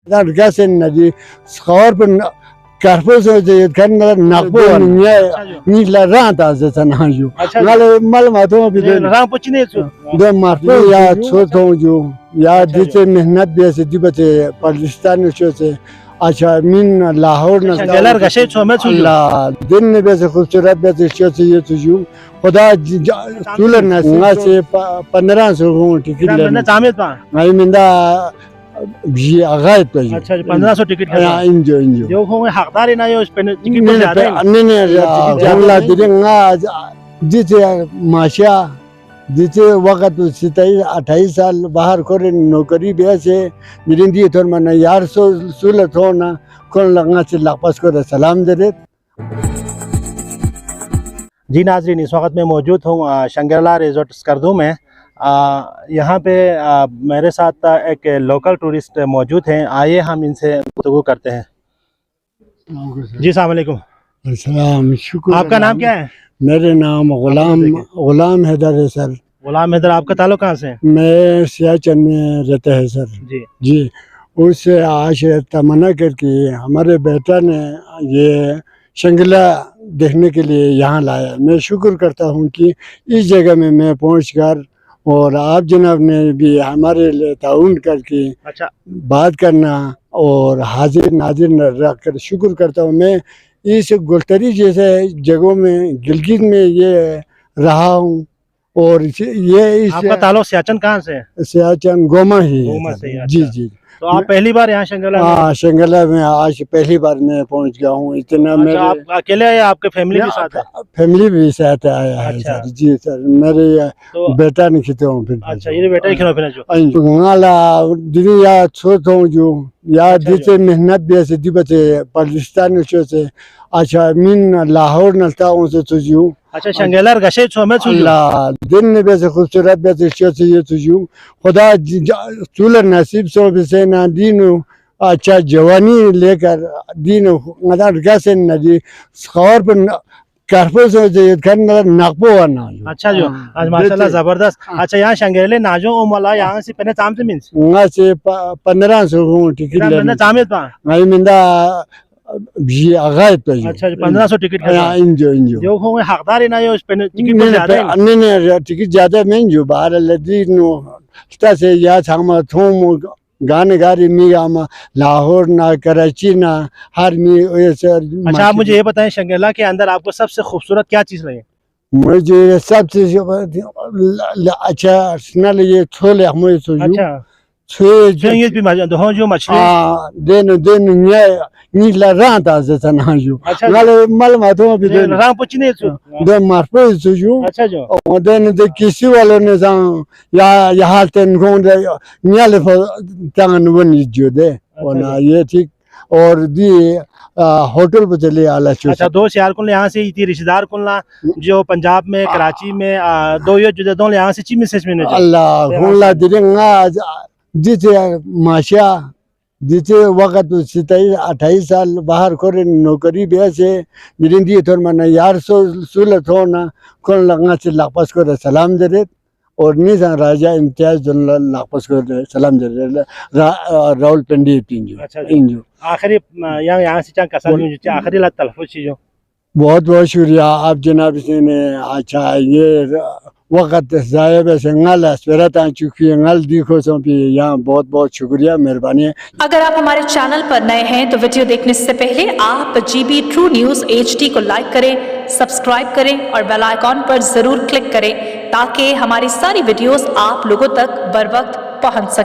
Dergasen nadi skorpen karpuz öde karnala nakbo ni la ranta zatan hanju ngal mal mato bi de Ram پچنے de marpo ya choto ju ya dite mehnat bi se dibate Pakistan chote acha min Lahore na شنگلر گشے چھو میں چھو Allah din ne be se خوبصورت be se chote ye tuju خدا tular na se 1500 ho ticket میں le چامت پا ngai minda بھی آغاز پہ اچھا 1500 ٹکٹ کا انجو انجو جو ہوں حقدار نہ ہو اس پہ ٹکٹ پر زیادہ ہے نہیں جملہ دیرنگا جیتے ماشا جیتے وقت 27-28 سال باہر کھورے نوکری بیسے نرندی تھور منا یار سولت ہونا کون لگنا سے لاپس کو سلام دے رہے. جی ناظرین اس وقت میں موجود ہوں شنگرلا ریزورٹ اسکردو میں. یہاں پہ میرے ساتھ ایک لوکل ٹورسٹ موجود ہیں. آئیے ہم ان سے گفتگو کرتے ہیں. جی السلام علیکم. السلام شکر. آپ کا نام کیا ہے؟ میرے نام غلام حیدر ہے سر. غلام حیدر. آپ کا تعلق کہاں سے ہے؟ میں سیاچن میں رہتا ہے سر. جی اس سے آج تمنا کر کے ہمارے بیٹا نے یہ شنگلا دیکھنے کے لیے یہاں لایا. میں شکر کرتا ہوں کہ اس جگہ میں پہنچ کر اور آپ جناب نے بھی ہمارے لیے تعاون کر کے بات کرنا اور حاضر ناظر رکھ کر شکر کرتا ہوں. میں اس گلتری جیسے جگہوں میں گلگت میں یہ رہا ہوں اور یہ آپ کا تعلق سیاچن کہاں سے ہے؟ سیاچن گوما ہی. جی جی. تو آپ پہلی بار یہاں شنگلا میں؟ ہاں شنگلا میں آج پہلی بار میں پہنچ گیا ہوں. اتنا میرے آپ اکیلے آئے آپ کے فیملی بھی ساتھ ہے؟ فیملی بھی ساتھ آیا ہے سر. جی سر میرے بیٹا نہیں کھیتے ہوں. اچھا یہ بیٹا ہی کھلو پھر جو نالا دنیا یا چھوٹ ہوں جو یا دیتے محنت بھی ایسے دی بچے پاکستان سے اچھا من لاہور نلتا ہوں سے تجھوں. اچھا شنگلر گشے چھو میں چھو اللہ دن نے بیسے خوبصورت بیسے شوچے یہ تجھوں. خدا چولر نصیب سو بسے نا دینو اچھا جوانی لے کر دینو مدار گیسے ندی سخور پر کرپوز ہوتے کرنا نقبو ورنہ. اچھا جو آج ماشاءاللہ زبردست. اچھا یہاں شنگیلے ناجو اومالا یہاں سے پہنے چام سے منس یہاں سے 1500 ہوں ٹکٹ میں نے چامت پا میں مندہ بھی آغاز پہ. اچھا 1500 ٹکٹ کا انجو انجو جو ہوں حقدار نہ ہو اس پہ ٹکٹ پر زیادہ ہے. نہیں ٹکٹ زیادہ میں جو باہر لدینو ستا سے یا تھاما تھوم گانے گاری می آما لاہور نہ کراچی نہ ہر می. اچھا آپ مجھے یہ بتائیں شنگلا کے اندر آپ کو سب سے خوبصورت کیا چیز لگی؟ مجھے سب سے اچھا سنال یہ چھولے ہمیں اچھا چھوئے بھی جو مچھلی دینو نیلا رانتا زتن ہنجو نال مال ماتو بھی رام پچنے دے مارپو جو. اچھا جو دین دے کسی والوں نے سان یا حالتن گون دے نیالے تانگن ونی جو دے ونا یہ ٹھیک. اور دی ہوٹل پہ چلے آلہ چوچ. اچھا دو سیال کن یہاں سے تھی رشتہ دار کن جو پنجاب میں کراچی میں دو یہ جو دون یہاں سے چی مسج میں اللہ کن لا دیرنگا جیتے ماشا جیتے وقت 27-28 سال باہر کھورے نوکری بیسے نرندی تھور منا یار سولت ہونا کون لگنا سے لاپس کو سلام دے رہے اور نیزان راجہ امتیاز لاپس کو سلام دے رہے راول پنڈی انجو. آخری یہاں سے چاہ کسال جو آخری لات تلفظ چیزوں. بہت بہت شکریہ آپ جناب سے نے. اچھا یہ وقت ضائع سے نل اسپیرت آ چکی ہے نل دیکھو سو بھی یہاں بہت بہت شکریہ مہربانی. اگر آپ ہمارے چینل پر نئے ہیں تو ویڈیو دیکھنے سے پہلے آپ GB True News HD کو لائک کریں, سبسکرائب کریں اور بیل آئیکن پر ضرور کلک کریں تاکہ ہماری ساری ویڈیوز آپ لوگوں تک بر وقت پہنچ سکیں.